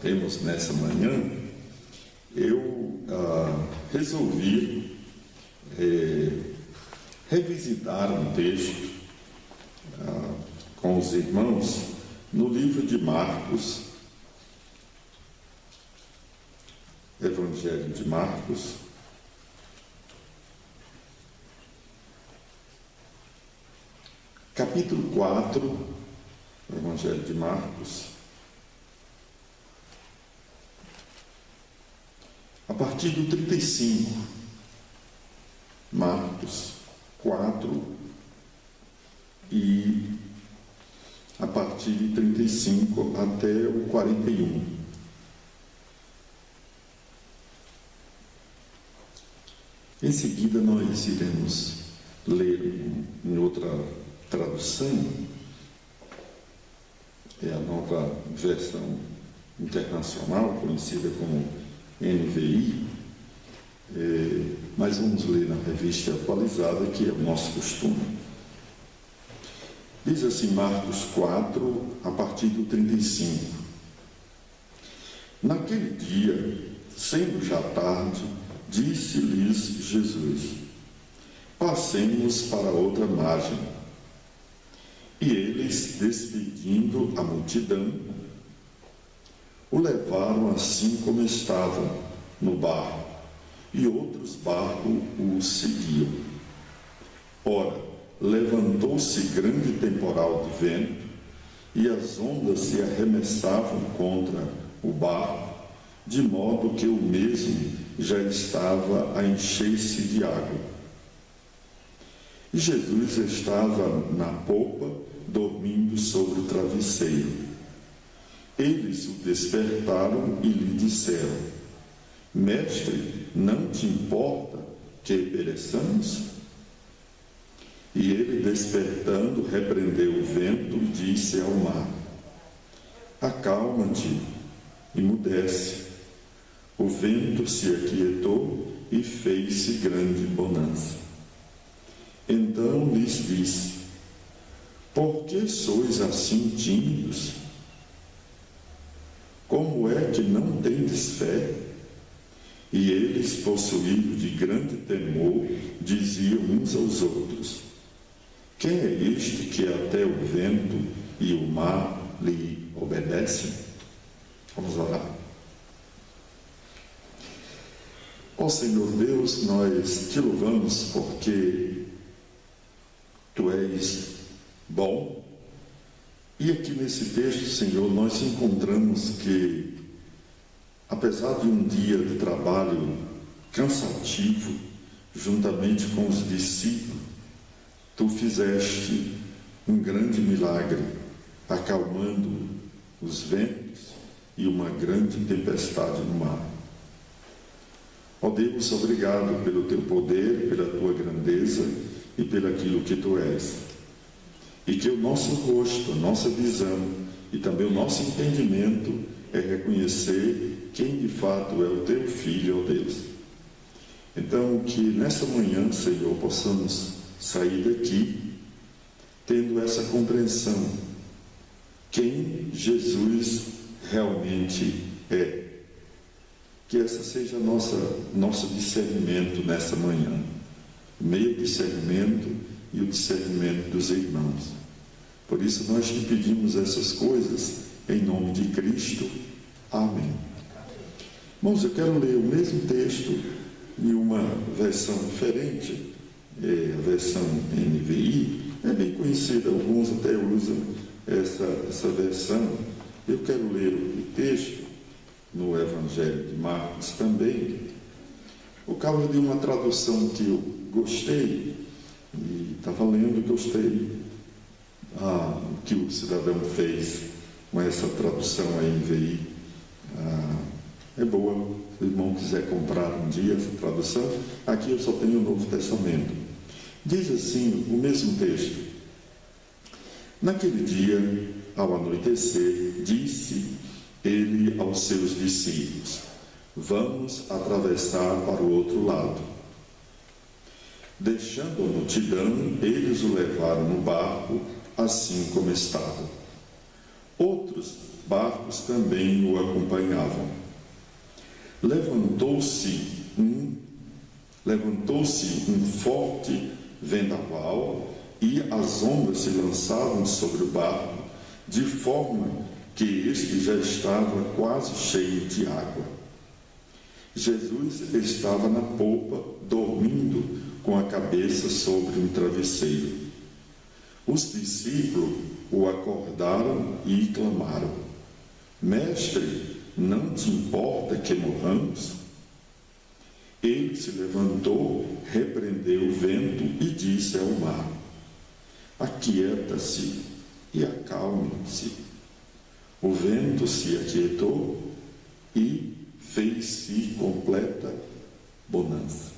temos nessa manhã, eu resolvi revisitar um texto com os irmãos no livro de Marcos, Evangelho de Marcos, capítulo 4, Evangelho de Marcos, a partir do 35, Marcos 4, e a partir de 35 até o 41. Em seguida, nós iremos ler em outra tradução, é a nova versão internacional, conhecida como NVI, mas vamos ler na revista atualizada, que é o nosso costume. Diz assim, Marcos 4, a partir do 35. Naquele dia, sendo já tarde, disse-lhes Jesus: passemos para outra margem. E eles, despedindo a multidão, o levaram assim como estava, no barco, e outros barcos o seguiam. Ora, levantou-se grande temporal de vento, e as ondas se arremessavam contra o barco, de modo que o mesmo já estava a encher-se de água. E Jesus estava na popa, dormindo sobre o travesseiro. Eles o despertaram e lhe disseram: Mestre, não te importa que pereçamos? E ele, despertando, repreendeu o vento e disse ao mar: acalma-te, emudece. O vento se aquietou e fez-se grande bonança. Então lhes disse: por que sois assim tímidos? Como é que não tendes fé? E eles, possuídos de grande temor, diziam uns aos outros: quem é este que até o vento e o mar lhe obedecem? Vamos orar. Ó Senhor Deus, nós te louvamos porque Tu és bom. E aqui nesse texto, Senhor, nós encontramos que, apesar de um dia de trabalho cansativo, juntamente com os discípulos, Tu fizeste um grande milagre, acalmando os ventos e uma grande tempestade no mar. Ó Deus, obrigado pelo Teu poder, pela Tua grandeza e pelo aquilo que Tu és. E que o nosso rosto, a nossa visão e também o nosso entendimento é reconhecer quem de fato é o Teu Filho, ó Deus. Então, que nessa manhã, Senhor, possamos sair daqui tendo essa compreensão, quem Jesus realmente é. Que essa seja nosso discernimento nessa manhã, o meio discernimento e o discernimento dos irmãos. Por isso nós te pedimos essas coisas em nome de Cristo. Amém. Irmãos, eu quero ler o mesmo texto em uma versão diferente, a versão NVI, é bem conhecida, alguns até usam essa versão. Eu quero ler o texto no Evangelho de Marcos também, por causa de uma tradução que eu gostei, e estava lendo, gostei que o cidadão fez com essa tradução aí em VI. É boa, se o irmão quiser comprar um dia essa tradução. Aqui eu só tenho o Novo Testamento. Diz assim o mesmo texto: naquele dia, ao anoitecer, disse ele aos seus discípulos: vamos atravessar para o outro lado. Deixando a multidão, eles o levaram no barco, assim como estava. Outros barcos também o acompanhavam. Levantou-se um forte vendaval e as ondas se lançavam sobre o barco, de forma que este já estava quase cheio de água. Jesus estava na polpa, dormindo com a cabeça sobre um travesseiro. Os discípulos o acordaram e clamaram: Mestre, não te importa que morramos? Ele se levantou, repreendeu o vento e disse ao mar: Aquieta-se e acalme-se. O vento se aquietou e fez-se completa bonança.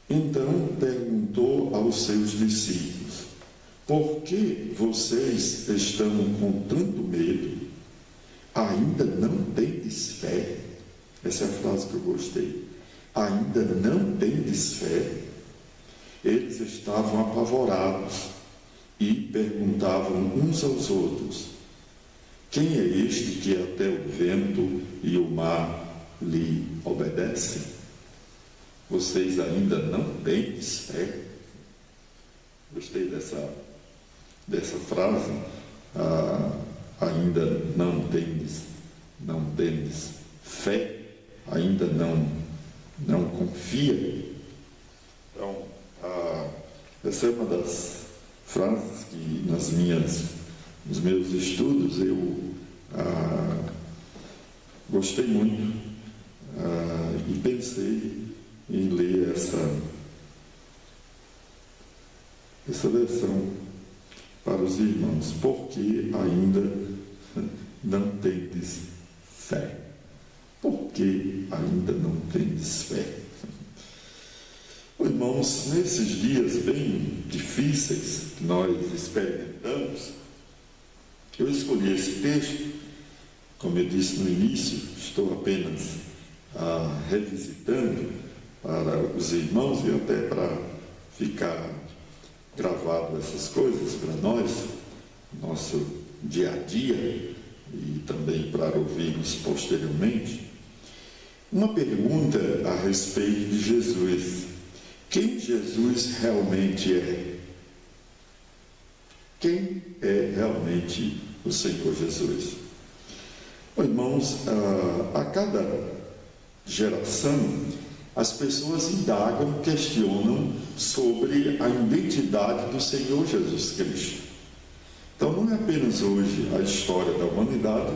Então perguntou aos seus discípulos: Por que vocês estão com tanto medo? Ainda não tendes fé? Essa é a frase que eu gostei. Ainda não tendes fé? Eles estavam apavorados e perguntavam uns aos outros: Quem é este que até o vento e o mar lhe obedecem? Vocês ainda não tendes fé? Gostei dessa frase. Ainda não tendes fé? Ainda não confia? Então, essa é uma das frases que nos meus estudos eu gostei muito e pensei em ler essa versão para os irmãos. Porque ainda não tendes fé? Porque ainda não tendes fé? Irmãos, nesses dias bem difíceis que nós experimentamos, eu escolhi esse texto. Como eu disse no início, estou apenas revisitando para os irmãos e até para ficar gravado essas coisas para nós, nosso dia a dia, e também para ouvirmos posteriormente. Uma pergunta a respeito de Jesus: quem Jesus realmente é? Quem é realmente o Senhor Jesus? Irmãos, a cada geração as pessoas indagam, questionam sobre a identidade do Senhor Jesus Cristo. Então não é apenas hoje. A história da humanidade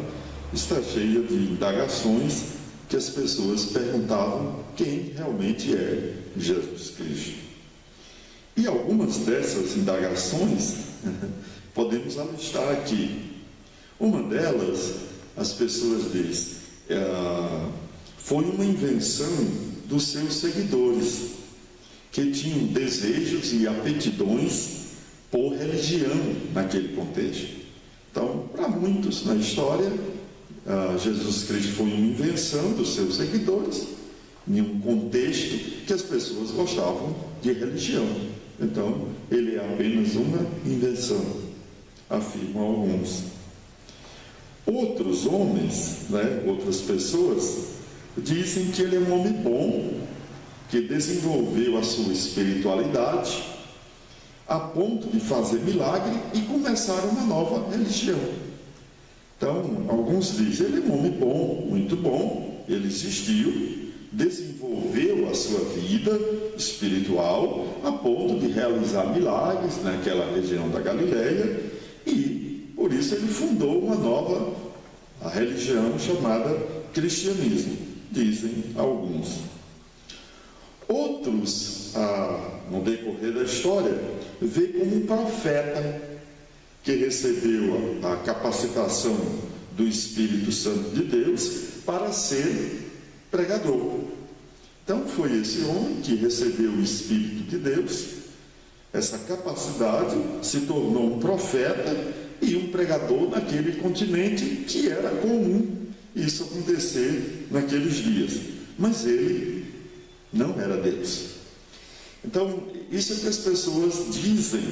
está cheia de indagações que as pessoas perguntavam quem realmente é Jesus Cristo. E algumas dessas indagações podemos alistar aqui. Uma delas, as pessoas dizem, foi uma invenção dos seus seguidores, que tinham desejos e aptidões por religião naquele contexto. Então, para muitos na história, Jesus Cristo foi uma invenção dos seus seguidores, em um contexto que as pessoas gostavam de religião. Então, ele é apenas uma invenção, afirmam alguns. Outros homens, outras pessoas, dizem que ele é um homem bom, que desenvolveu a sua espiritualidade a ponto de fazer milagre e começar uma nova religião. Então, alguns dizem, ele é um homem bom, muito bom, ele existiu, desenvolveu a sua vida espiritual a ponto de realizar milagres naquela região da Galileia e, por isso, ele fundou uma nova religião chamada cristianismo, dizem alguns. Outros, no decorrer da história, vê como um profeta que recebeu a capacitação do Espírito Santo de Deus para ser pregador. Então foi esse homem que recebeu o Espírito de Deus, essa capacidade, se tornou um profeta e um pregador naquele continente, que era comum isso acontecer naqueles dias. Mas ele não era Deus. Então, isso é que as pessoas dizem,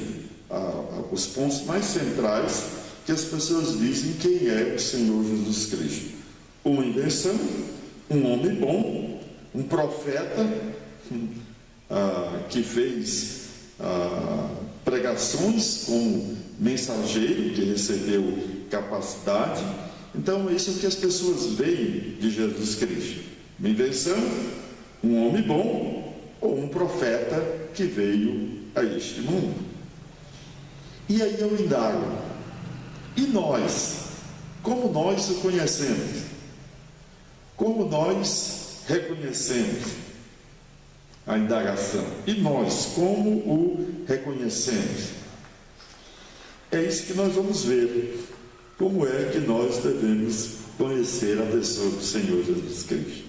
os pontos mais centrais que as pessoas dizem quem é o Senhor Jesus Cristo. Uma invenção, um homem bom, um profeta que fez pregações como mensageiro, que recebeu capacidade. Então, isso é o que as pessoas veem de Jesus Cristo. Uma invenção, um homem bom ou um profeta que veio a este mundo. E aí eu indago, e nós? Como nós o conhecemos? Como nós reconhecemos? A indagação. E nós, como o reconhecemos? É isso que nós vamos ver. Como é que nós devemos conhecer a pessoa do Senhor Jesus Cristo?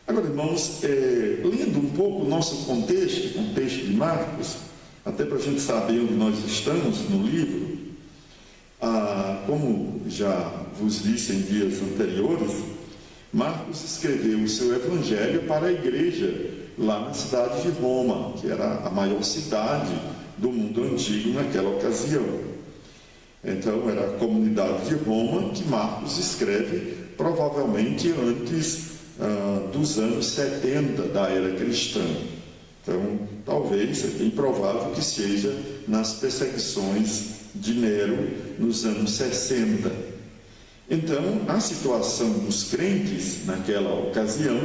Agora, irmãos, lendo um pouco o nosso contexto de Marcos, até para a gente saber onde nós estamos no livro, como já vos disse em dias anteriores, Marcos escreveu o seu evangelho para a igreja lá na cidade de Roma, que era a maior cidade do mundo antigo naquela ocasião. Então, era a comunidade de Roma que Marcos escreve, provavelmente antes dos anos 70 da era cristã. Então, talvez, é bem provável que seja nas perseguições de Nero nos anos 60. Então, a situação dos crentes naquela ocasião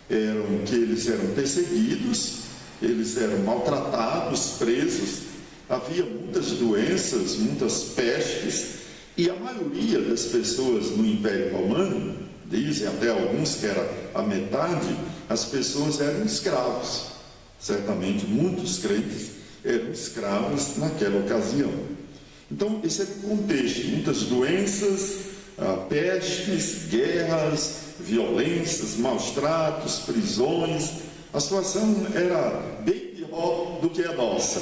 era que eles eram perseguidos, eles eram maltratados, presos, havia muitas doenças, muitas pestes, e a maioria das pessoas no Império Romano, dizem até alguns que era a metade, as pessoas eram escravos. Certamente muitos crentes eram escravos naquela ocasião. Então, esse é o contexto: muitas doenças, pestes, guerras, violências, maus tratos, prisões. A situação era bem pior do que a nossa.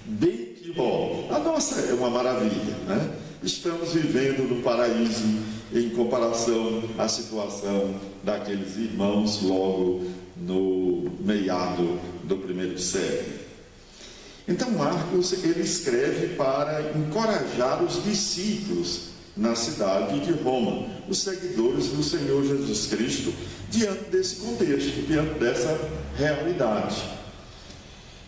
Bem pior. A nossa é uma maravilha, né? Estamos vivendo no paraíso em comparação à situação daqueles irmãos logo no meado do primeiro século. Então Marcos, ele escreve para encorajar os discípulos na cidade de Roma, os seguidores do Senhor Jesus Cristo, diante desse contexto, diante dessa realidade.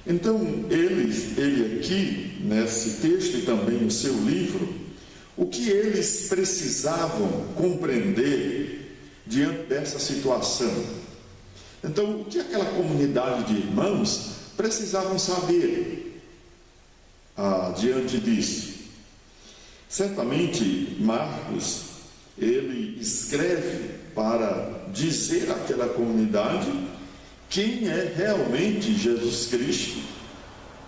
Então ele aqui, nesse texto e também no seu livro, o que eles precisavam compreender diante dessa situação? Então, o que aquela comunidade de irmãos precisavam saber diante disso? Certamente, Marcos, ele escreve para dizer àquela comunidade quem é realmente Jesus Cristo,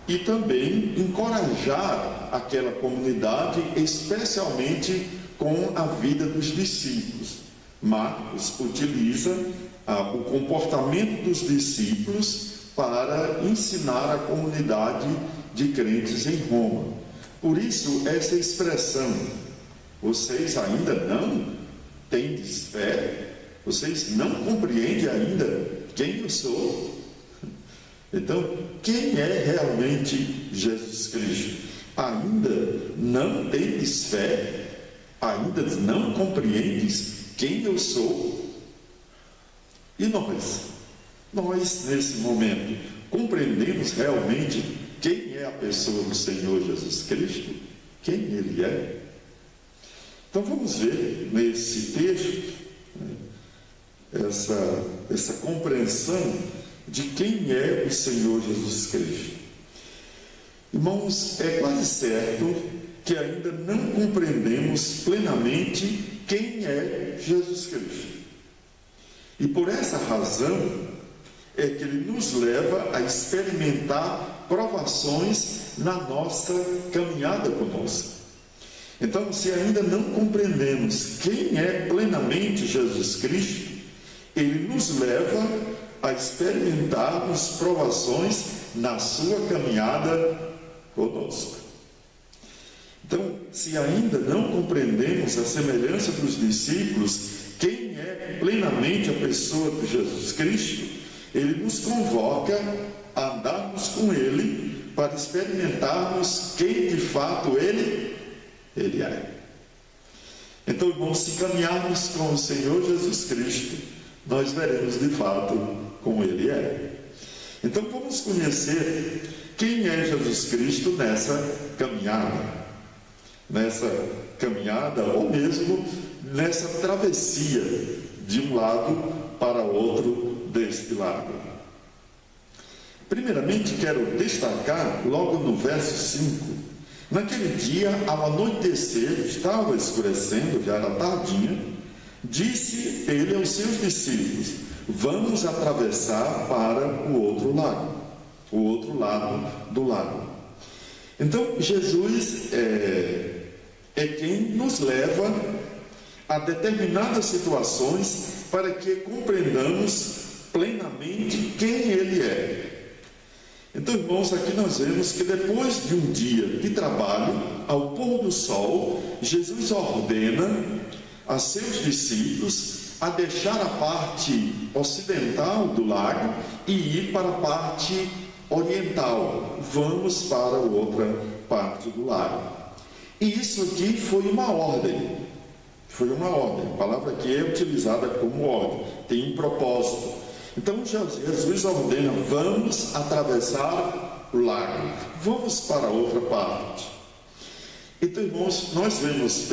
e também encorajar aquela comunidade, especialmente com a vida dos discípulos. Marcos utiliza o comportamento dos discípulos para ensinar a comunidade de crentes em Roma. Por isso, essa expressão, vocês ainda não tendes fé, vocês não compreendem ainda quem eu sou. Então, quem é realmente Jesus Cristo? Ainda não tendes fé? Ainda não compreendes quem eu sou? E nós? Nós, nesse momento, compreendemos realmente quem é a pessoa do Senhor Jesus Cristo? Quem Ele é? Então, vamos ver nesse texto essa compreensão de quem é o Senhor Jesus Cristo. Irmãos, é quase certo que ainda não compreendemos plenamente quem é Jesus Cristo. E por essa razão é que Ele nos leva a experimentar provações na nossa caminhada conosco. Então, se ainda não compreendemos quem é plenamente Jesus Cristo, Ele nos leva a experimentarmos provações na sua caminhada conosco. Então, se ainda não compreendemos a semelhança dos discípulos, quem é plenamente a pessoa de Jesus Cristo, Ele nos convoca a andarmos com Ele para experimentarmos quem de fato Ele é. Então, irmãos, se caminharmos com o Senhor Jesus Cristo, nós veremos de fato como Ele é. Então, vamos conhecer quem é Jesus Cristo nessa caminhada, ou mesmo nessa travessia de um lado para outro deste lado. Primeiramente, quero destacar logo no verso 5, naquele dia, ao anoitecer, estava escurecendo, já era tardinha, disse ele aos seus discípulos: vamos atravessar para o outro lado do lago. Então, Jesus é quem nos leva a determinadas situações para que compreendamos plenamente quem Ele é. Então, irmãos, aqui nós vemos que depois de um dia de trabalho, ao pôr do sol, Jesus ordena a seus discípulos a deixar a parte ocidental do lago e ir para a parte oriental. Vamos para a outra parte do lago. E isso aqui foi uma ordem. A palavra aqui é utilizada como ordem, tem um propósito. Então Jesus ordena: vamos atravessar o lago, vamos para outra parte. Então, irmãos, nós vemos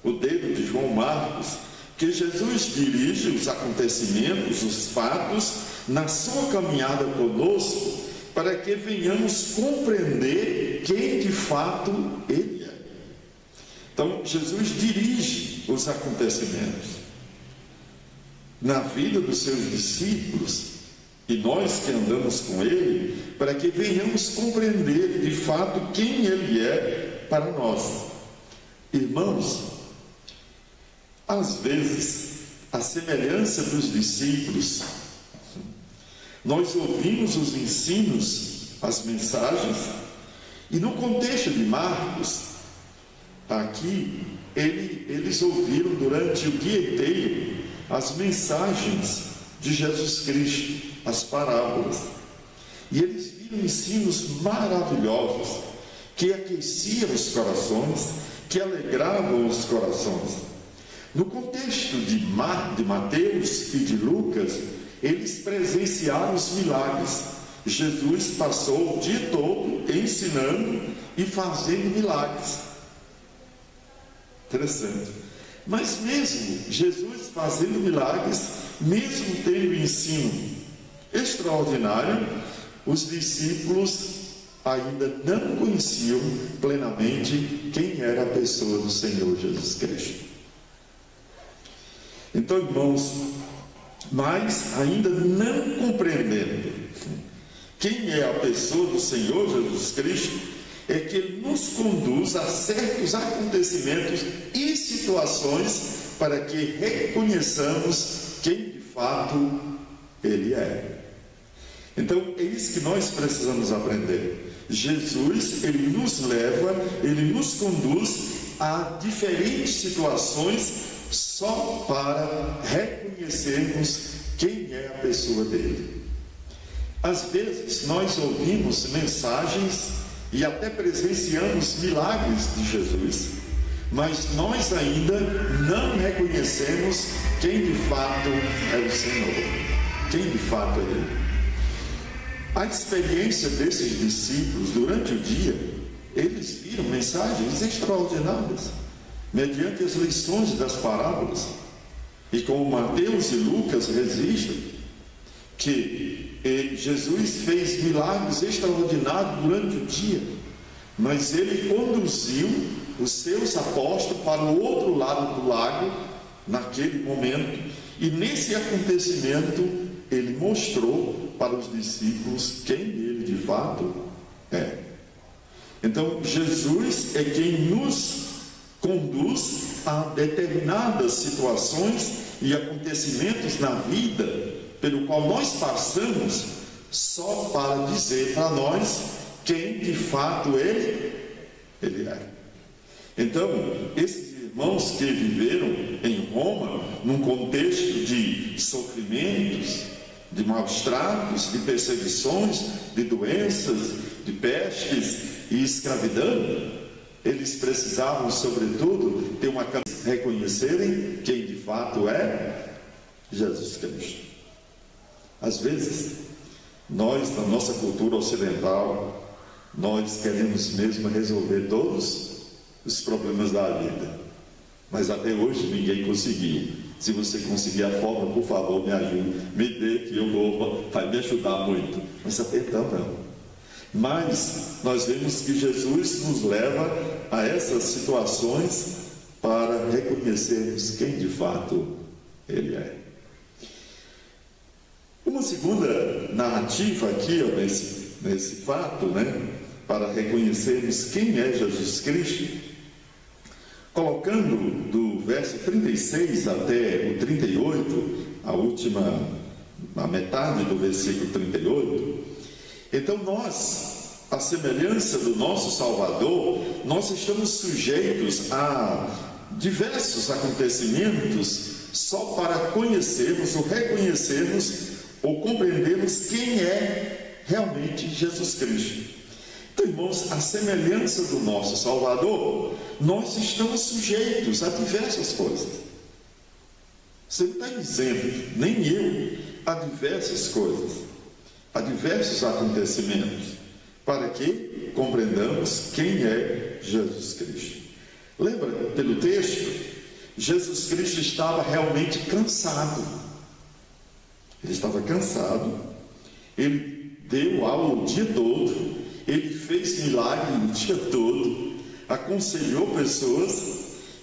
o dedo de João Marcos que Jesus dirige os acontecimentos, os fatos, na sua caminhada conosco, para que venhamos compreender quem de fato Ele é. Então, Jesus dirige os acontecimentos na vida dos seus discípulos, e nós que andamos com Ele, para que venhamos compreender de fato quem Ele é para nós. Irmãos, às vezes, a semelhança dos discípulos, nós ouvimos os ensinos, as mensagens, e no contexto de Marcos, aqui, eles ouviram durante o dia inteiro as mensagens de Jesus Cristo, as parábolas, e eles viram ensinos maravilhosos, que aqueciam os corações, que alegravam os corações. No contexto de Mateus e de Lucas, eles presenciaram os milagres. Jesus passou o dia todo ensinando e fazendo milagres. Interessante. Mas mesmo Jesus fazendo milagres, mesmo tendo ensino extraordinário, os discípulos ainda não conheciam plenamente quem era a pessoa do Senhor Jesus Cristo. Então, irmãos, mas ainda não compreendendo quem é a pessoa do Senhor Jesus Cristo, é que Ele nos conduz a certos acontecimentos e situações para que reconheçamos quem de fato Ele é. Então, é isso que nós precisamos aprender. Jesus, Ele nos leva, Ele nos conduz a diferentes situações só para reconhecermos quem é a pessoa dele. Às vezes nós ouvimos mensagens e até presenciamos milagres de Jesus, mas nós ainda não reconhecemos quem de fato é o Senhor, quem de fato é Ele. A experiência desses discípulos durante o dia, eles viram mensagens extraordinárias mediante as lições das parábolas, e como Mateus e Lucas registram que Jesus fez milagres extraordinários durante o dia, mas Ele conduziu os seus apóstolos para o outro lado do lago naquele momento, e nesse acontecimento Ele mostrou para os discípulos quem Ele de fato é. Então Jesus é quem nos conduz a determinadas situações e acontecimentos na vida pelo qual nós passamos, só para dizer para nós quem de fato Ele é. Então, esses irmãos que viveram em Roma, num contexto de sofrimentos, de maus tratos, de perseguições, de doenças, de pestes e escravidão, eles precisavam, sobretudo, ter uma reconhecerem quem de fato é Jesus Cristo. Às vezes, nós, na nossa cultura ocidental, nós queremos mesmo resolver todos os problemas da vida, mas até hoje ninguém conseguiu. Se você conseguir a forma, por favor, me ajude, me dê, que vai me ajudar muito. Mas até então não. Mas nós vemos que Jesus nos leva a essas situações para reconhecermos quem de fato Ele é. Uma segunda narrativa aqui, ó, nesse fato, para reconhecermos quem é Jesus Cristo, colocando do verso 36 até o 38, a metade do versículo 38, então nós, a semelhança do nosso Salvador, nós estamos sujeitos a diversos acontecimentos só para conhecermos ou reconhecermos ou compreendermos quem é realmente Jesus Cristo. Então, irmãos, a semelhança do nosso Salvador, nós estamos sujeitos a diversas coisas. Você não está isento, nem eu, a diversas coisas, a diversos acontecimentos, para que compreendamos quem é Jesus Cristo. Lembra, pelo texto, Jesus Cristo estava realmente cansado. Ele estava cansado, ele deu aula o dia todo, ele fez milagre o dia todo, aconselhou pessoas,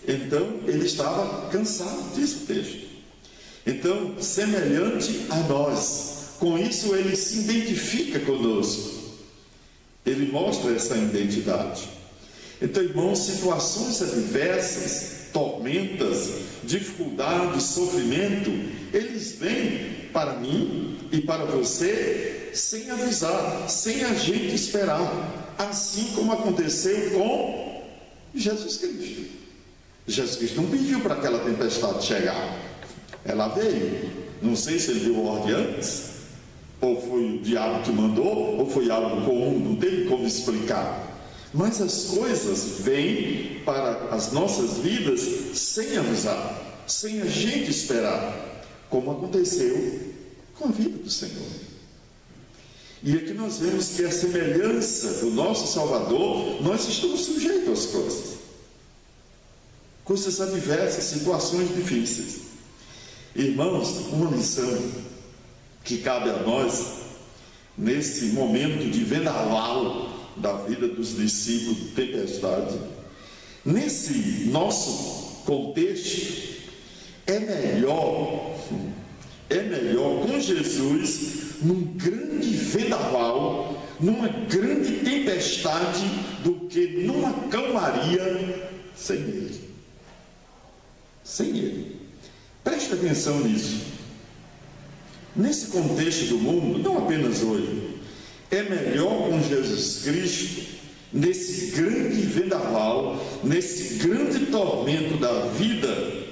então ele estava cansado, diz o texto. Então, semelhante a nós, com isso ele se identifica conosco, ele mostra essa identidade. Então, irmãos, situações adversas, tormentas, dificuldades, sofrimento, eles vêm para mim e para você sem avisar, sem a gente esperar, assim como aconteceu com Jesus Cristo. Jesus Cristo não pediu para aquela tempestade chegar, ela veio. Não sei se ele deu ordem antes, ou foi o diabo que mandou, ou foi algo comum, não tem como explicar. Mas as coisas vêm para as nossas vidas sem avisar, sem a gente esperar, como aconteceu com a vida do Senhor. E aqui nós vemos que a semelhança do nosso Salvador, nós estamos sujeitos às coisas adversas, situações difíceis. Irmãos, uma lição que cabe a nós nesse momento de vendaval da vida dos discípulos, de tempestade, nesse nosso contexto, é melhor com Jesus num grande vendaval, numa grande tempestade, do que numa calmaria sem Ele. Sem Ele. Preste atenção nisso. Nesse contexto do mundo, não apenas hoje, é melhor com Jesus Cristo nesse grande vendaval, nesse grande tormento da vida,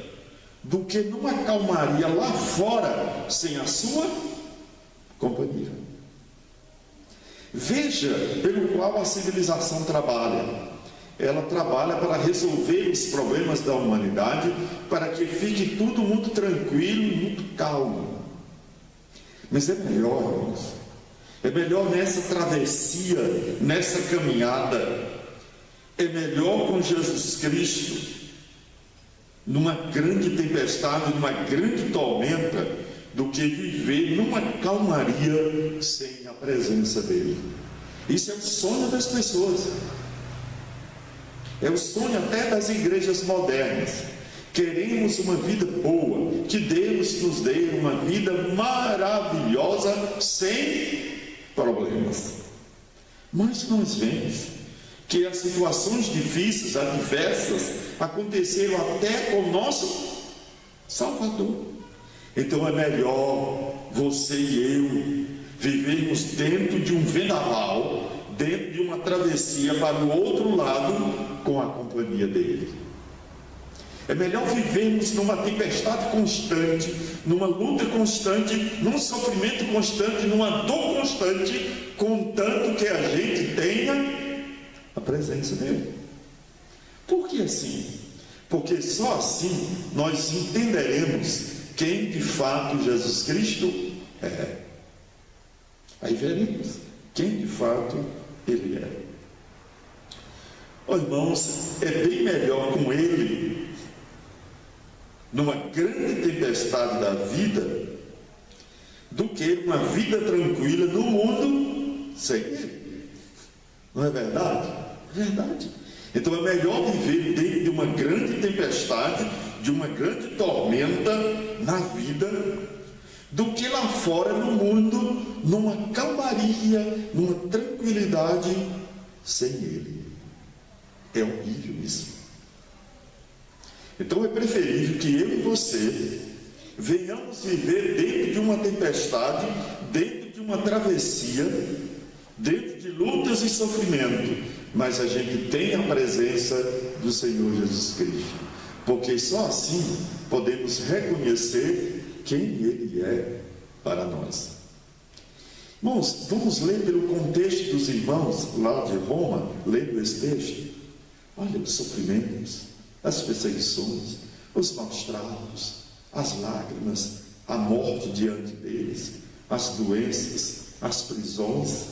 do que numa calmaria lá fora, sem a sua companhia. Veja pelo qual a civilização trabalha. Ela trabalha para resolver os problemas da humanidade, para que fique tudo muito tranquilo e muito calmo. Mas é melhor, irmãos, é melhor nessa travessia, nessa caminhada, é melhor com Jesus Cristo numa grande tempestade, numa grande tormenta, do que viver numa calmaria sem a presença dele. Isso é o sonho das pessoas, é o sonho até das igrejas modernas. Queremos uma vida boa, que Deus nos dê uma vida maravilhosa, sem problemas. Mas nós vemos que as situações difíceis, adversas, aconteceram até com o nosso Salvador. Então é melhor você e eu vivermos dentro de um vendaval, dentro de uma travessia para o outro lado, com a companhia dele. É melhor vivermos numa tempestade constante, numa luta constante, num sofrimento constante, numa dor constante, contanto que a gente tenha a presença dele. Por que assim? Porque só assim nós entenderemos quem de fato Jesus Cristo é. Aí veremos quem de fato ele é. Oh, irmãos, é bem melhor com ele numa grande tempestade da vida do que uma vida tranquila no mundo sem ele. Não é verdade? É verdade. Então é melhor viver dentro de uma grande tempestade, de uma grande tormenta na vida, do que lá fora no mundo, numa calmaria, numa tranquilidade sem ele. É horrível isso. Então é preferível que eu e você venhamos viver dentro de uma tempestade, dentro de uma travessia, dentro de lutas e sofrimento, mas a gente tem a presença do Senhor Jesus Cristo, porque só assim podemos reconhecer quem Ele é para nós. Irmãos, vamos ler pelo contexto dos irmãos lá de Roma, lendo esse texto. Olha os sofrimentos, as perseguições, os maus tratos, as lágrimas, a morte diante deles, as doenças, as prisões.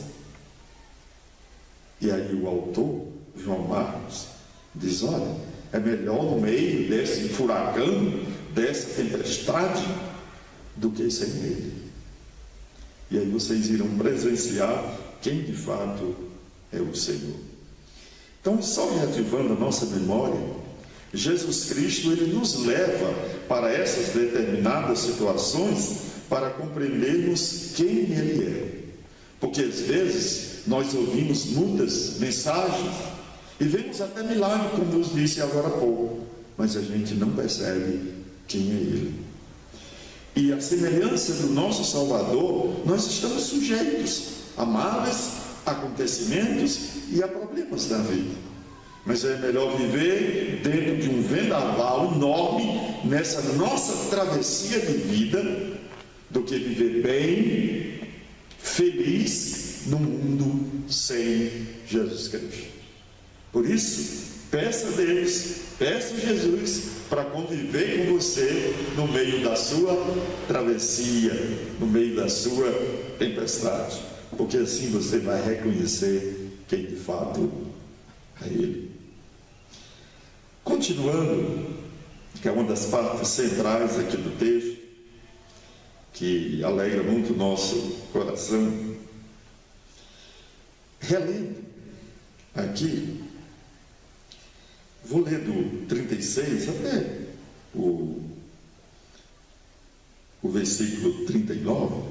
E aí o autor, João Marcos, diz: olha, é melhor no meio desse furacão, dessa tempestade, do que sem ele. E aí vocês irão presenciar quem de fato é o Senhor. Então, só reativando a nossa memória, Jesus Cristo, ele nos leva para essas determinadas situações para compreendermos quem ele é. Porque às vezes nós ouvimos muitas mensagens e vemos até milagre, como nos disse agora há pouco, mas a gente não percebe quem é ele. E a semelhança do nosso Salvador, nós estamos sujeitos a males, acontecimentos e a problemas da vida. Mas é melhor viver dentro de um vendaval enorme nessa nossa travessia de vida do que viver bem, feliz no mundo sem Jesus Cristo. Por isso, peça a Deus, peça a Jesus para conviver com você no meio da sua travessia, no meio da sua tempestade, porque assim você vai reconhecer quem de fato é Ele. Continuando, que é uma das partes centrais aqui do texto, que alegra muito o nosso coração, relendo aqui, vou ler do 36 até o versículo 39,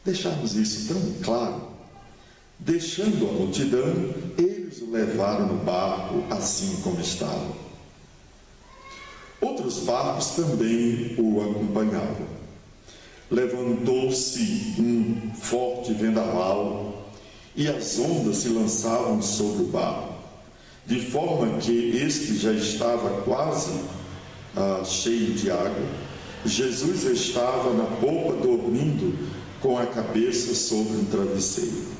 deixarmos isso tão claro. Deixando a multidão, eles o levaram no barco assim como estava. Outros barcos também o acompanhavam. Levantou-se um forte vendaval e as ondas se lançavam sobre o barco, de forma que este já estava quase cheio de água. Jesus estava na popa dormindo com a cabeça sobre um travesseiro.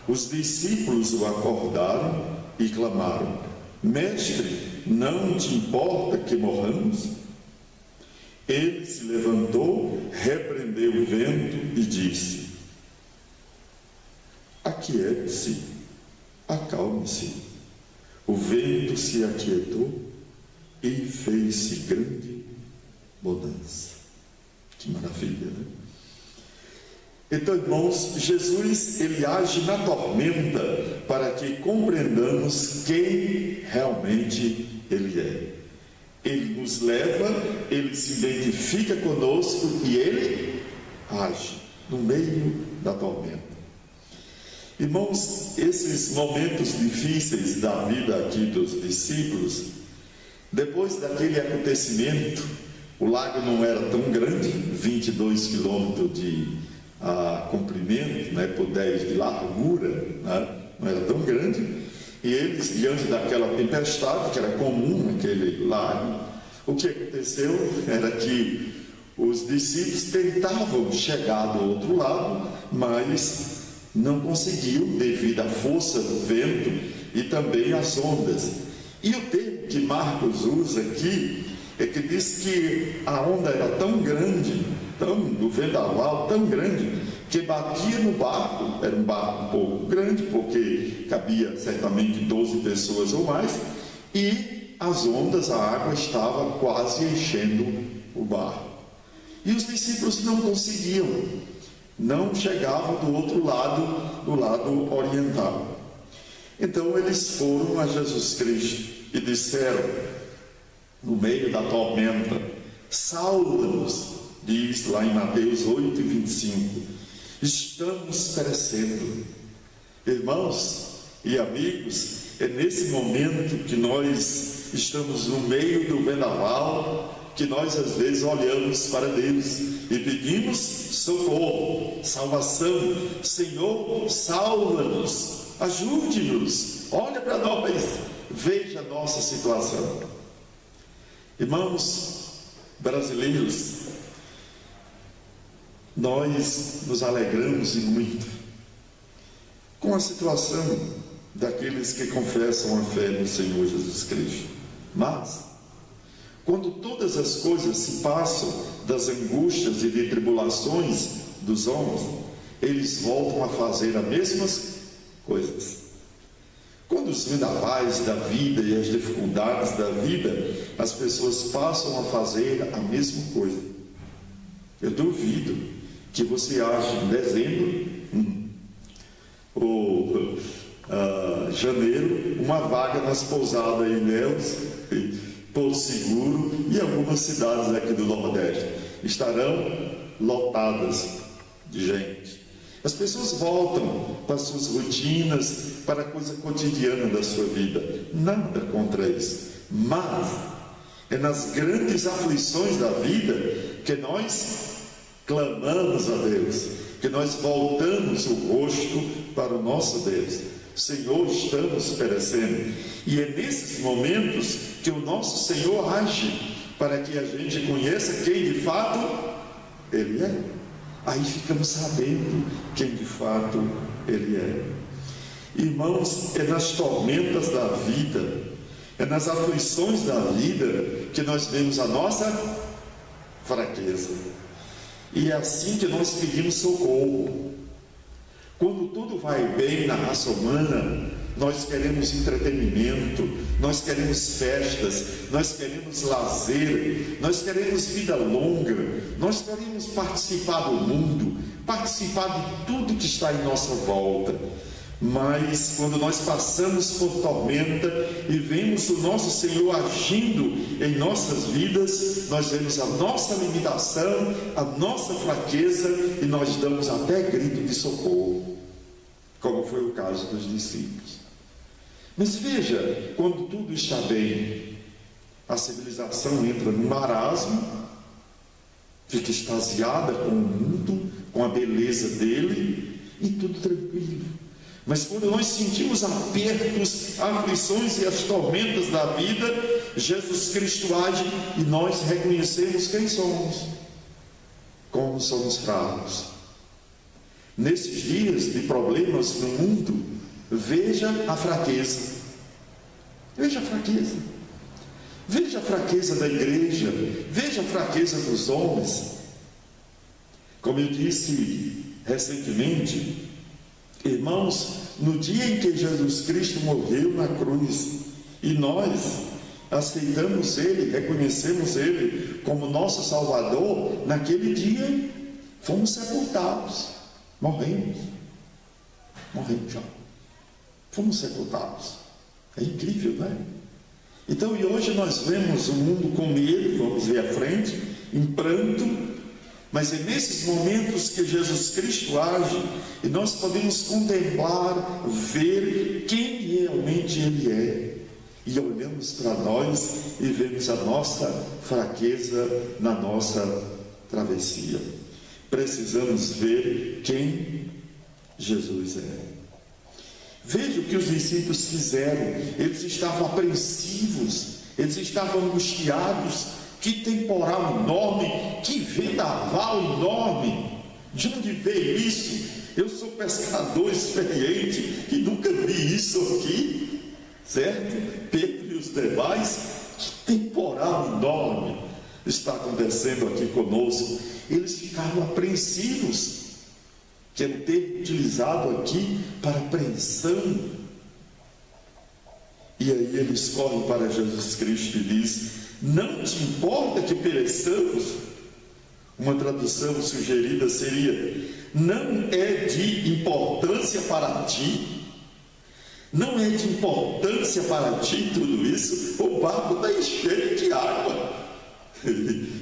Os discípulos o acordaram e clamaram: Mestre, não te importa que morramos? Ele se levantou, repreendeu o vento e disse: Aquiete-se, acalme-se. O vento se aquietou e fez-se grande bonança. Que maravilha, né? Então, irmãos, Jesus, ele age na tormenta para que compreendamos quem realmente ele é. Ele nos leva, ele se identifica conosco e ele age no meio da tormenta. Irmãos, esses momentos difíceis da vida aqui dos discípulos, depois daquele acontecimento, o lago não era tão grande, 22 quilômetros de comprimento, né, por 10 de largura, né, não era tão grande, e eles, diante daquela tempestade, que era comum naquele lago, água. O que aconteceu era que os discípulos tentavam chegar do outro lado, mas não conseguiam devido à força do vento e também às ondas. E o termo que Marcos usa aqui é que diz que a onda era tão grande, o vendaval tão grande, que batia no barco. Era um barco um pouco grande, porque cabia certamente 12 pessoas ou mais, e as ondas, a água estava quase enchendo o barco. E os discípulos não conseguiam, não chegavam do outro lado, do lado oriental. Então eles foram a Jesus Cristo e disseram, no meio da tormenta: salva-nos, diz lá em Mateus 8:25, estamos perecendo. Irmãos e amigos, é nesse momento que nós estamos no meio do vendaval, que nós às vezes olhamos para Deus e pedimos socorro, salvação. Senhor, salva-nos, ajude-nos, olha para nós, veja a nossa situação. Irmãos brasileiros, nós nos alegramos e muito com a situação daqueles que confessam a fé no Senhor Jesus Cristo. Mas, quando todas as coisas se passam das angústias e de tribulações dos homens, eles voltam a fazer as mesmas coisas. Quando os vendavais da vida e as dificuldades da vida, as pessoas passam a fazer a mesma coisa. Eu duvido que você ache em dezembro ou janeiro uma vaga nas pousadas em Ilhéus, Porto Seguro e algumas cidades aqui do Nordeste. Estarão lotadas de gente. As pessoas voltam para suas rotinas, para a coisa cotidiana da sua vida. Nada contra isso. Mas é nas grandes aflições da vida que nós clamamos a Deus, que nós voltamos o rosto para o nosso Deus. Senhor, estamos perecendo. E é nesses momentos que o nosso Senhor age, para que a gente conheça quem de fato Ele é. Aí ficamos sabendo quem de fato Ele é. Irmãos, é nas tormentas da vida, é nas aflições da vida que nós vemos a nossa fraqueza. E é assim que nós pedimos socorro. Quando tudo vai bem na raça humana, nós queremos entretenimento, nós queremos festas, nós queremos lazer, nós queremos vida longa, nós queremos participar do mundo, participar de tudo que está em nossa volta. Mas quando nós passamos por tormenta e vemos o nosso Senhor agindo em nossas vidas, nós vemos a nossa limitação, a nossa fraqueza, e nós damos até grito de socorro, como foi o caso dos discípulos. Mas veja, quando tudo está bem, a civilização entra no marasmo, fica extasiada com o mundo, com a beleza dele, e tudo tranquilo. Mas quando nós sentimos apertos, aflições e as tormentas da vida, Jesus Cristo age e nós reconhecemos quem somos, como somos fracos. Nesses dias de problemas no mundo, veja a fraqueza. Veja a fraqueza. Veja a fraqueza da igreja. Veja a fraqueza dos homens. Como eu disse recentemente, irmãos, no dia em que Jesus Cristo morreu na cruz e nós aceitamos Ele, reconhecemos Ele como nosso Salvador, naquele dia fomos sepultados, morremos já, fomos sepultados. É incrível, não é? Então, e hoje nós vemos o mundo com medo, vamos ver à frente, em pranto. Mas é nesses momentos que Jesus Cristo age e nós podemos contemplar, ver quem realmente Ele é. E olhamos para nós e vemos a nossa fraqueza na nossa travessia. Precisamos ver quem Jesus é. Veja o que os discípulos fizeram. Eles estavam apreensivos, Eles estavam angustiados. Que temporal enorme, que vendaval enorme. De onde veio isso? Eu sou pescador experiente e nunca vi isso aqui, certo? Pedro e os demais, que temporal enorme está acontecendo aqui conosco. Eles ficaram apreensivos, que é o termo utilizado aqui para apreensão. E aí eles correm para Jesus Cristo e dizem: não te importa que pereçamos? Uma tradução sugerida seria: não é de importância para ti? Não é de importância para ti tudo isso? O barco está cheio de água.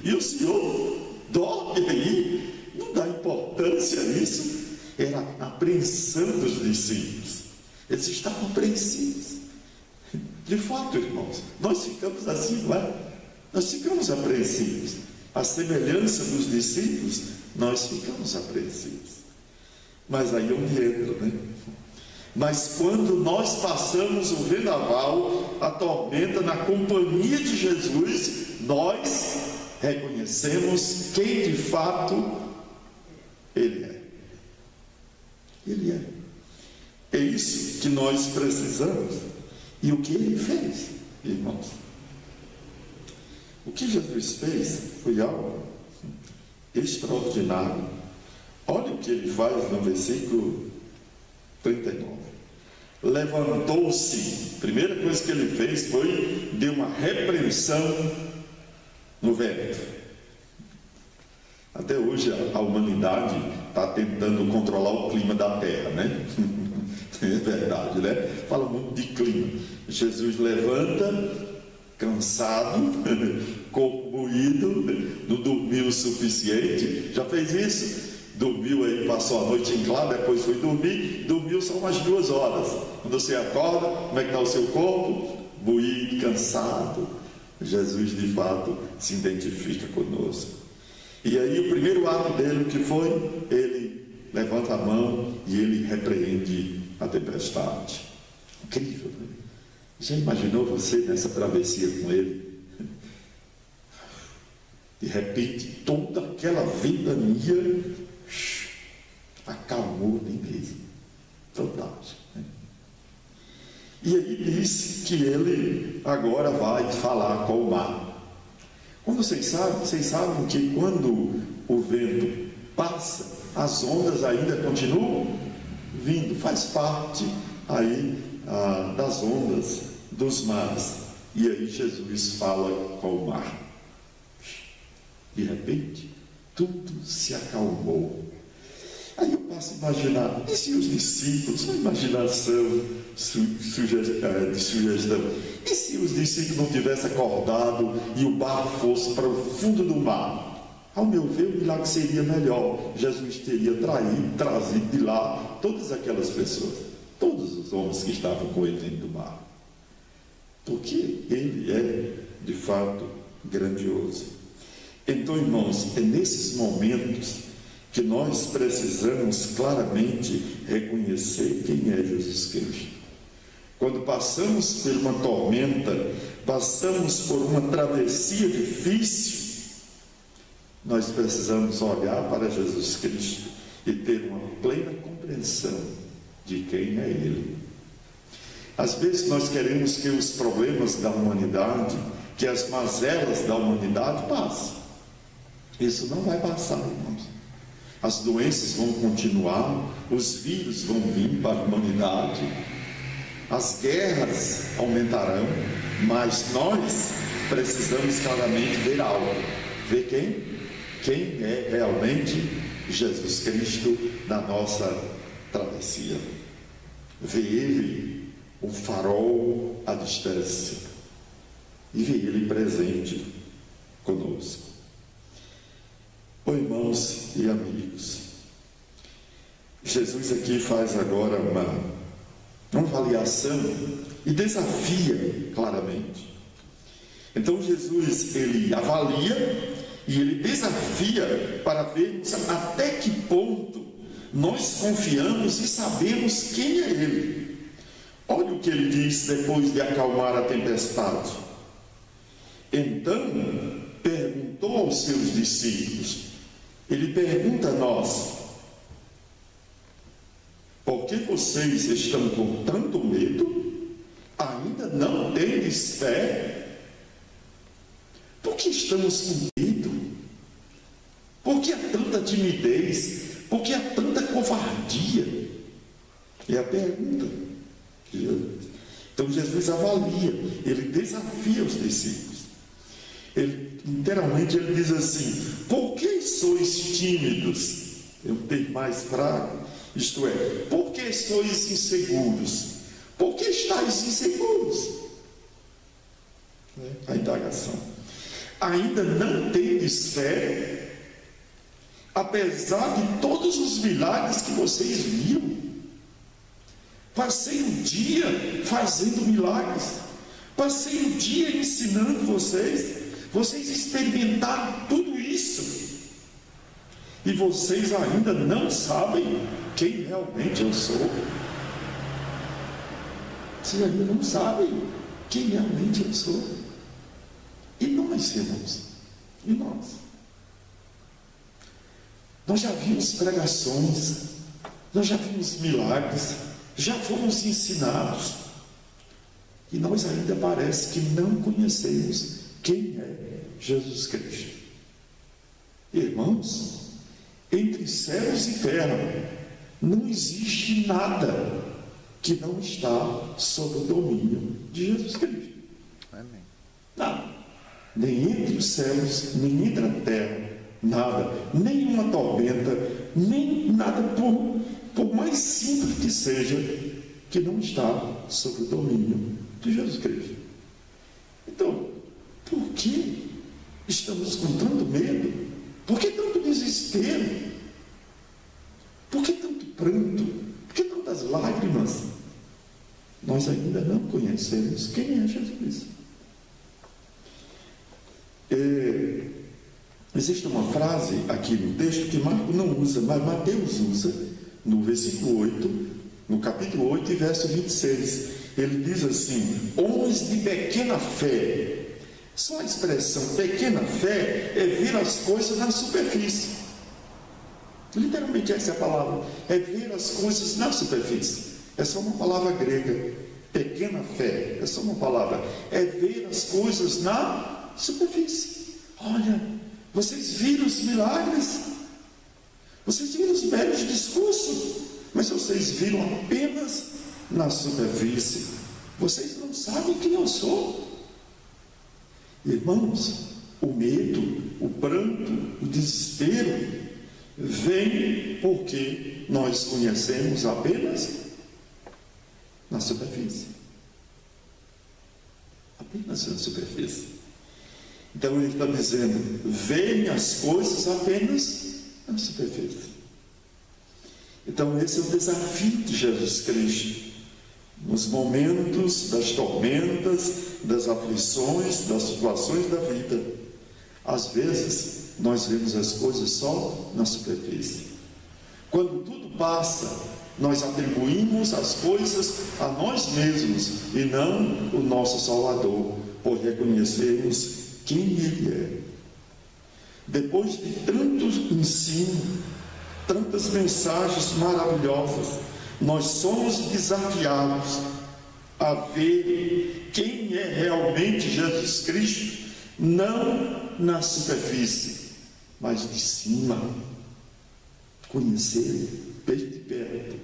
E o Senhor dorme aí? Não dá importância nisso? Era a apreensão dos discípulos. Eles estavam apreensivos. De fato, irmãos, nós ficamos assim, não é? Nós ficamos apreensivos. A semelhança dos discípulos, nós ficamos apreensivos. Mas aí onde entra, né? Mas quando nós passamos o vendaval, a tormenta, na companhia de Jesus, nós reconhecemos quem de fato Ele é. Ele é. É isso que nós precisamos. E o que Ele fez, irmãos? O que Jesus fez foi algo extraordinário. Olha o que Ele faz no versículo 39. Levantou-se. A primeira coisa que Ele fez foi deu uma repreensão no vento. Até hoje a humanidade está tentando controlar o clima da terra, né? É verdade, né? Fala muito de clima. Jesus levanta, cansado, corpo moído, não dormiu o suficiente. Já fez isso? Dormiu aí, passou a noite em claro, depois foi dormir, dormiu só umas 2 horas. Quando você acorda, como é que está o seu corpo? Moído, cansado. Jesus de fato se identifica conosco. E aí o primeiro ato dele, o que foi? Ele levanta a mão e ele repreende a tempestade. Incrível, né? Já imaginou você nessa travessia com ele? De repente toda aquela ventania acalmou nem mesmo. Fantástico, né? E aí diz que ele agora vai falar com o mar. Como vocês sabem que quando o vento passa, as ondas ainda continuam vindo, faz parte aí das ondas dos mares. E aí Jesus fala com o mar. De repente, tudo se acalmou. Aí eu passo a imaginar, e se os discípulos, uma imaginação de sugestão, e se os discípulos não tivessem acordado e o barco fosse para o fundo do mar? Ao meu ver, o milagre seria melhor. Jesus teria trazido de lá todas aquelas pessoas, todos os homens que estavam com ele dentro do mar. Porque ele é, de fato, grandioso. Então, irmãos, é nesses momentos que nós precisamos claramente reconhecer quem é Jesus Cristo. Quando passamos por uma tormenta, passamos por uma travessia difícil, nós precisamos olhar para Jesus Cristo e ter uma plena compreensão de quem é Ele. Às vezes nós queremos que os problemas da humanidade, que as mazelas da humanidade passem. Isso não vai passar, irmãos. As doenças vão continuar, os vírus vão vir para a humanidade, as guerras aumentarão, mas nós precisamos claramente ver algo. Ver quem é realmente Jesus Cristo na nossa travessia. Ver Ele, um farol à distância, e ver Ele presente conosco. Oh, irmãos e amigos, Jesus aqui faz agora uma avaliação e desafia claramente. Então Jesus, ele avalia e ele desafia para vermos até que ponto nós confiamos e sabemos quem é Ele. Olha o que ele diz depois de acalmar a tempestade. Então perguntou aos seus discípulos, ele pergunta a nós: por que vocês estão com tanto medo? Ainda não tendes fé? Por que estamos com medo? Por que há tanta timidez? Por que há tanta covardia? É a pergunta de Jesus. Então Jesus avalia, ele desafia os discípulos. Literalmente ele diz assim: por que sois tímidos? É um termo mais fraco, isto é, por que sois inseguros? Por que estáis inseguros? A indagação. Ainda não tendes fé, apesar de todos os milagres que vocês viram. Passei um dia fazendo milagres, passei um dia ensinando vocês experimentaram tudo isso, e vocês ainda não sabem quem realmente eu sou. Vocês ainda não sabem quem realmente eu sou. E nós, irmãos, e nós? Nós já vimos pregações, nós já vimos milagres, já fomos ensinados, e nós ainda parece que não conhecemos quem é Jesus Cristo. Irmãos, entre céus e terra não existe nada que não está sob o domínio de Jesus Cristo. Amém. Nada. Nem entre os céus, nem entre a terra, nada. Nenhuma tormenta, nem nada, por mais simples que seja, que não está sob o domínio de Jesus Cristo. Então, por que estamos com tanto medo? Por que tanto desespero? Por que tanto pranto? Por que tantas lágrimas? Nós ainda não conhecemos quem é Jesus. Existe uma frase aqui no texto que Marcos não usa, mas Mateus usa, no versículo 8, no capítulo 8 e verso 26. Ele diz assim: homens de pequena fé. Só a expressão pequena fé é ver as coisas na superfície. Literalmente essa é a palavra, é ver as coisas na superfície. É só uma palavra grega. Pequena fé é só uma palavra, é ver as coisas na superfície. Olha, vocês viram os milagres, vocês viram os belos discursos, mas vocês viram apenas na superfície. Vocês não sabem quem eu sou. Irmãos, o medo, o pranto, o desespero vem porque nós conhecemos apenas na superfície. Apenas na superfície. Então ele está dizendo: veem as coisas apenas na superfície. Então esse é o desafio de Jesus Cristo. Nos momentos das tormentas, das aflições, das situações da vida, às vezes nós vemos as coisas só na superfície. Quando tudo passa, nós atribuímos as coisas a nós mesmos e não o nosso Salvador, por reconhecermos quem Ele é. Depois de tantos ensinos, tantas mensagens maravilhosas, nós somos desafiados a ver quem é realmente Jesus Cristo, não na superfície, mas de cima. Conhecer bem de perto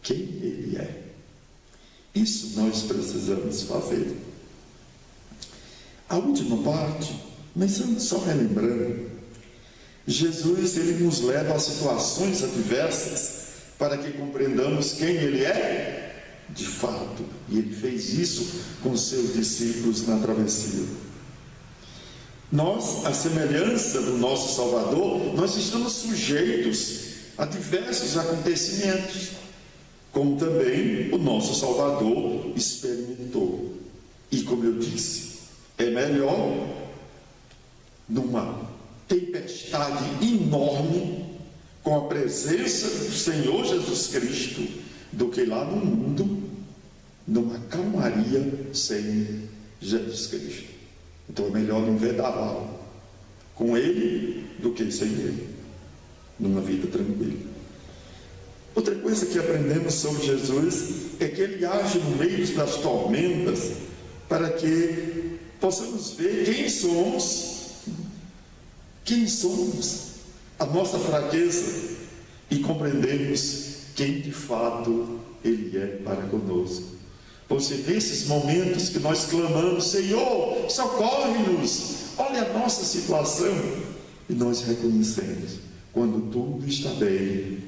quem Ele é. Isso nós precisamos fazer. A última parte, mas só relembrando, Jesus ele nos leva a situações adversas para que compreendamos quem Ele é de fato, e Ele fez isso com seus discípulos na travessia. Nós, à semelhança do nosso Salvador, nós estamos sujeitos a diversos acontecimentos, como também o nosso Salvador experimentou. E como eu disse, é melhor numa tempestade enorme, com a presença do Senhor Jesus Cristo, do que lá no mundo, numa calmaria sem Jesus Cristo. Então é melhor não vendaval com ele do que sem ele, numa vida tranquila. Outra coisa que aprendemos sobre Jesus é que ele age no meio das tormentas para que possamos ver quem somos, a nossa fraqueza, e compreendermos quem de fato ele é para conosco. Pois é nesses momentos que nós clamamos: Senhor, socorre-nos, olha a nossa situação, e nós reconhecemos, quando tudo está bem,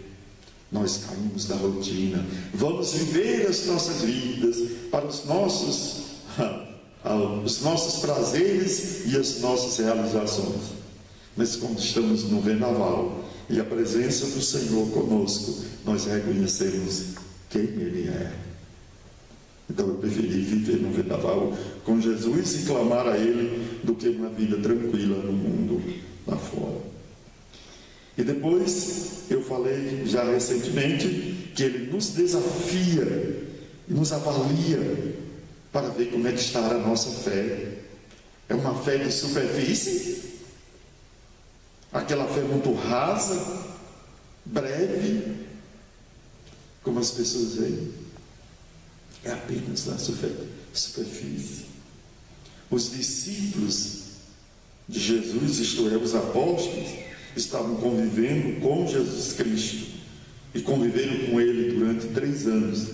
nós caímos da rotina, vamos viver as nossas vidas para os nossos prazeres e as nossas realizações. Mas quando estamos no vendaval e a presença do Senhor conosco, nós reconhecemos quem Ele é. Então eu preferi viver no vendaval com Jesus e clamar a Ele do que uma vida tranquila no mundo lá fora. E depois eu falei já recentemente que Ele nos desafia e nos avalia para ver como é que está a nossa fé. É uma fé de superfície? Aquela fé muito rasa, breve, como as pessoas veem? É apenas na superfície. Os discípulos de Jesus, isto é, os apóstolos, estavam convivendo com Jesus Cristo e conviveram com Ele durante 3 anos.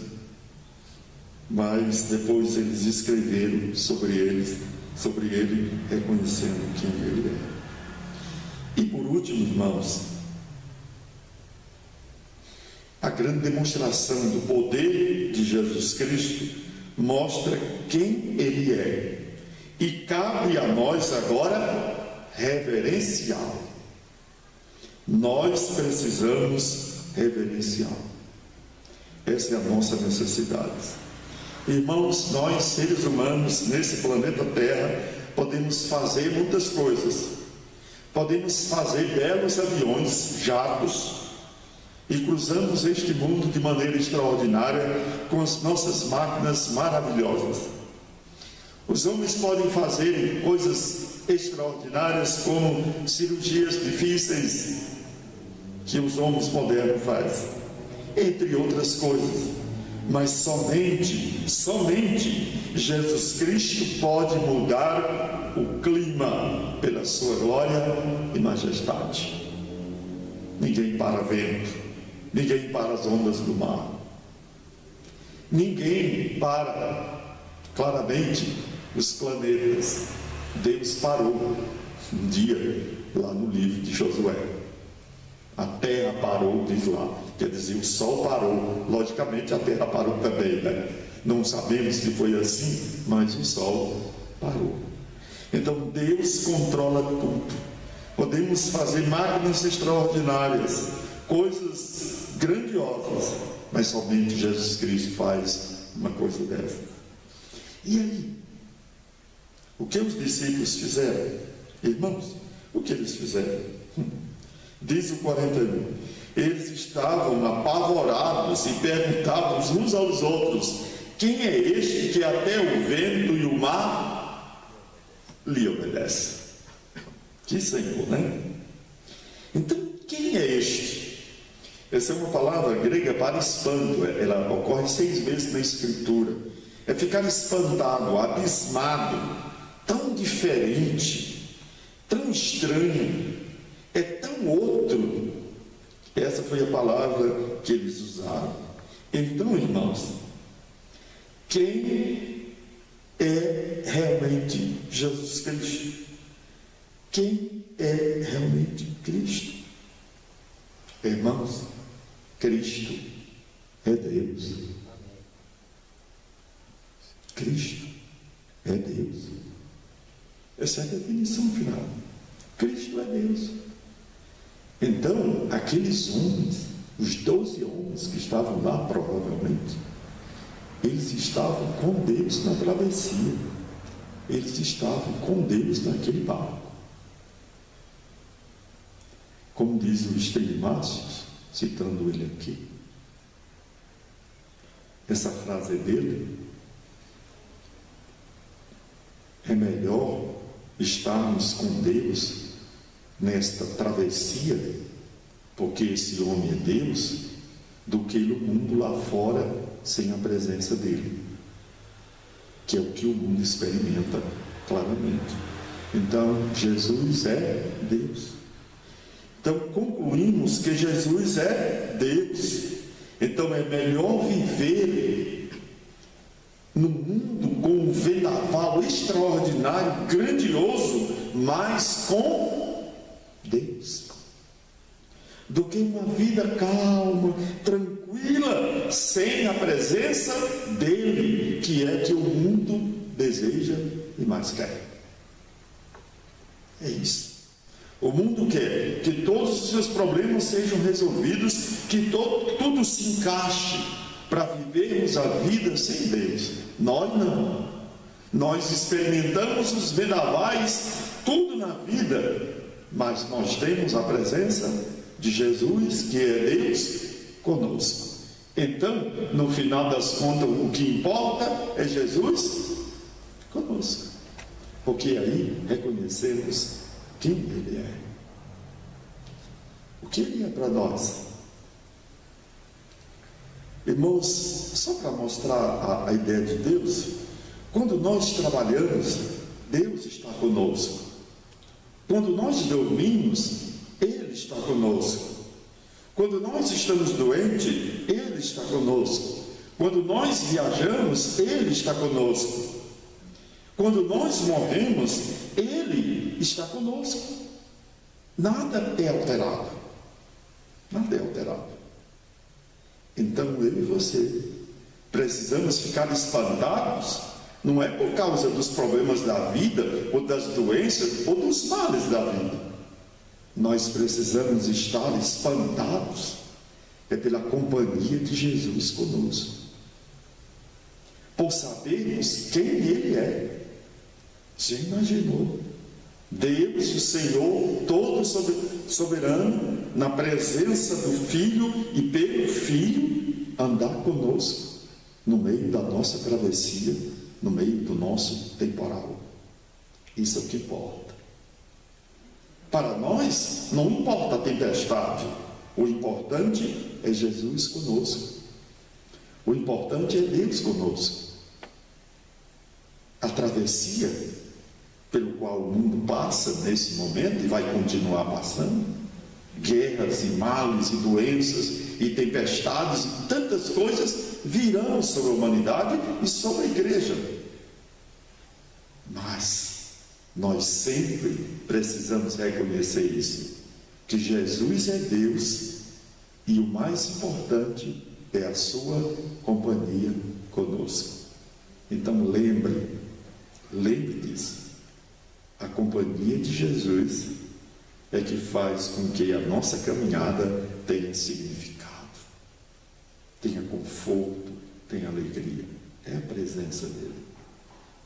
Mas depois eles escreveram sobre Ele, reconhecendo quem Ele é. E por último, irmãos, a grande demonstração do poder de Jesus Cristo mostra quem Ele é. E cabe a nós agora reverenciá-lo. Nós precisamos reverenciá-lo. Essa é a nossa necessidade. Irmãos, nós seres humanos nesse planeta Terra podemos fazer muitas coisas. Podemos fazer belos aviões, jatos, e cruzamos este mundo de maneira extraordinária com as nossas máquinas maravilhosas. Os homens podem fazer coisas extraordinárias como cirurgias difíceis que os homens modernos fazem, entre outras coisas. Mas somente Jesus Cristo pode mudar o clima pela sua glória e majestade. Ninguém para vento, ninguém para as ondas do mar, ninguém para claramente os planetas. Deus parou um dia lá no livro de Josué. A terra parou, diz lá. Quer dizer, o sol parou. Logicamente a terra parou também, né? Não sabemos se foi assim, mas o sol parou. Então Deus controla tudo. Podemos fazer máquinas extraordinárias, coisas grandiosas, mas somente Jesus Cristo faz uma coisa dessa. E aí? O que os discípulos fizeram? Irmãos, o que eles fizeram? Diz o 41, eles estavam apavorados e perguntavam uns aos outros: quem é este que até o vento e o mar lhe obedecem? Que Senhor, né? Então, quem é este? Essa é uma palavra grega para espanto. Ela ocorre 6 vezes na Escritura. É ficar espantado, abismado, tão diferente, tão estranho, é tão outro. Essa foi a palavra que eles usaram. Então, irmãos, quem é realmente Jesus Cristo? Quem é realmente Cristo? Irmãos, Cristo é Deus. Cristo é Deus. Essa é a definição final. Cristo é Deus. Então, aqueles homens, os 12 homens que estavam lá, provavelmente, eles estavam com Deus na travessia. Eles estavam com Deus naquele barco. Como diz o Estênio Márcio, citando ele aqui, essa frase dele: é melhor estarmos com Deus nesta travessia, porque esse homem é Deus, do que no mundo lá fora sem a presença dele, que é o que o mundo experimenta claramente. Então, Jesus é Deus. Então, concluímos que Jesus é Deus. Então, é melhor viver no mundo com um vendaval extraordinário, grandioso, mas com Deus, do que uma vida calma, tranquila, sem a presença dele, que é que o mundo deseja e mais quer. É isso. O mundo quer que todos os seus problemas sejam resolvidos, que tudo se encaixe para vivermos a vida sem Deus. Nós não. Nós experimentamos os vendavais, tudo na vida, mas nós temos a presença de Jesus, que é Deus, conosco. Então, no final das contas, o que importa é Jesus conosco, porque aí reconhecemos quem Ele é, o que Ele é para nós. Irmãos, só para mostrar a ideia de Deus, quando nós trabalhamos, Deus está conosco. Quando nós dormimos, Ele está conosco. Quando nós estamos doentes, Ele está conosco. Quando nós viajamos, Ele está conosco. Quando nós morremos, Ele está conosco. Nada é alterado. Nada é alterado. Então, eu e você precisamos ficar espantados, não é por causa dos problemas da vida, ou das doenças, ou dos males da vida. Nós precisamos estar espantados pela companhia de Jesus conosco, por sabermos quem Ele é. Você imaginou? Deus, o Senhor, todo soberano, na presença do Filho e pelo Filho, andar conosco no meio da nossa travessia, no meio do nosso temporal. Isso é o que importa. Para nós, não importa a tempestade, o importante é Jesus conosco. O importante é Deus conosco. A travessia pelo qual o mundo passa nesse momento e vai continuar passando, guerras e males e doenças e tempestades e tantas coisas virão sobre a humanidade e sobre a igreja. Mas nós sempre precisamos reconhecer isso, que Jesus é Deus e o mais importante é a sua companhia conosco. Então lembre disso. A companhia de Jesus é que faz com que a nossa caminhada tenha significado, tenha conforto, tenha alegria. É a presença dele,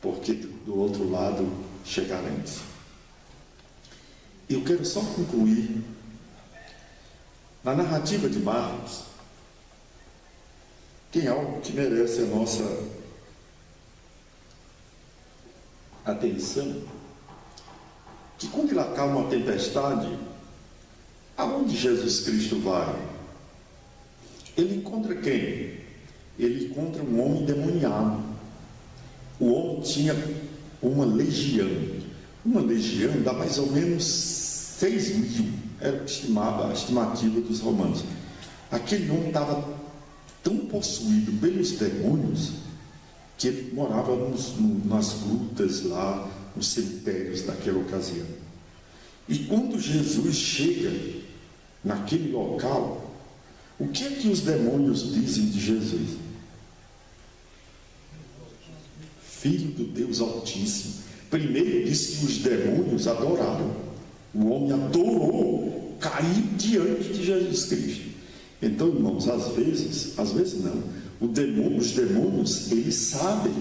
porque do outro lado chegaremos. Eu quero só concluir na narrativa de Marcos. Tem algo que merece a nossa atenção, que quando ele acalma a tempestade, aonde Jesus Cristo vai? Ele encontra quem? Ele encontra um homem endemoniado. O homem tinha uma legião. Uma legião dá mais ou menos 6.000, era o que estimava a estimativa dos romanos. Aquele homem estava tão possuído pelos demônios que ele morava nas grutas lá, nos cemitérios daquela ocasião. E quando Jesus chega naquele local, o que é que os demônios dizem de Jesus? Filho do Deus Altíssimo. Primeiro diz que os demônios adoraram. O homem adorou, caiu diante de Jesus Cristo. Então, irmãos, às vezes não, os demônios, eles sabem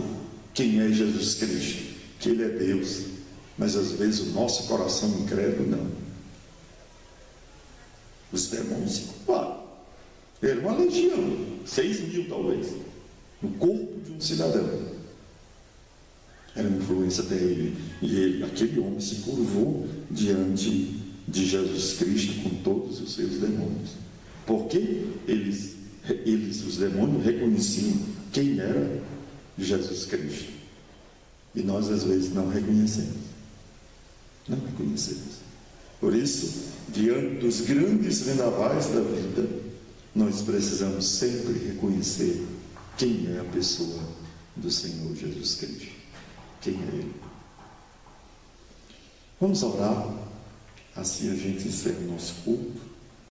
quem é Jesus Cristo, que Ele é Deus, mas às vezes o nosso coração incrédulo não. Os demônios ficam lá. Era uma legião, 6.000 talvez, no corpo de um cidadão. Era uma influência terrível. E aquele homem se curvou diante de Jesus Cristo com todos os seus demônios. Porque os demônios reconheciam quem era Jesus Cristo. E nós às vezes não reconhecemos. Não reconhecemos. Por isso, diante dos grandes vendavais da vida, nós precisamos sempre reconhecer quem é a pessoa do Senhor Jesus Cristo. Quem é Ele? Vamos orar, assim a gente encerra o nosso culto.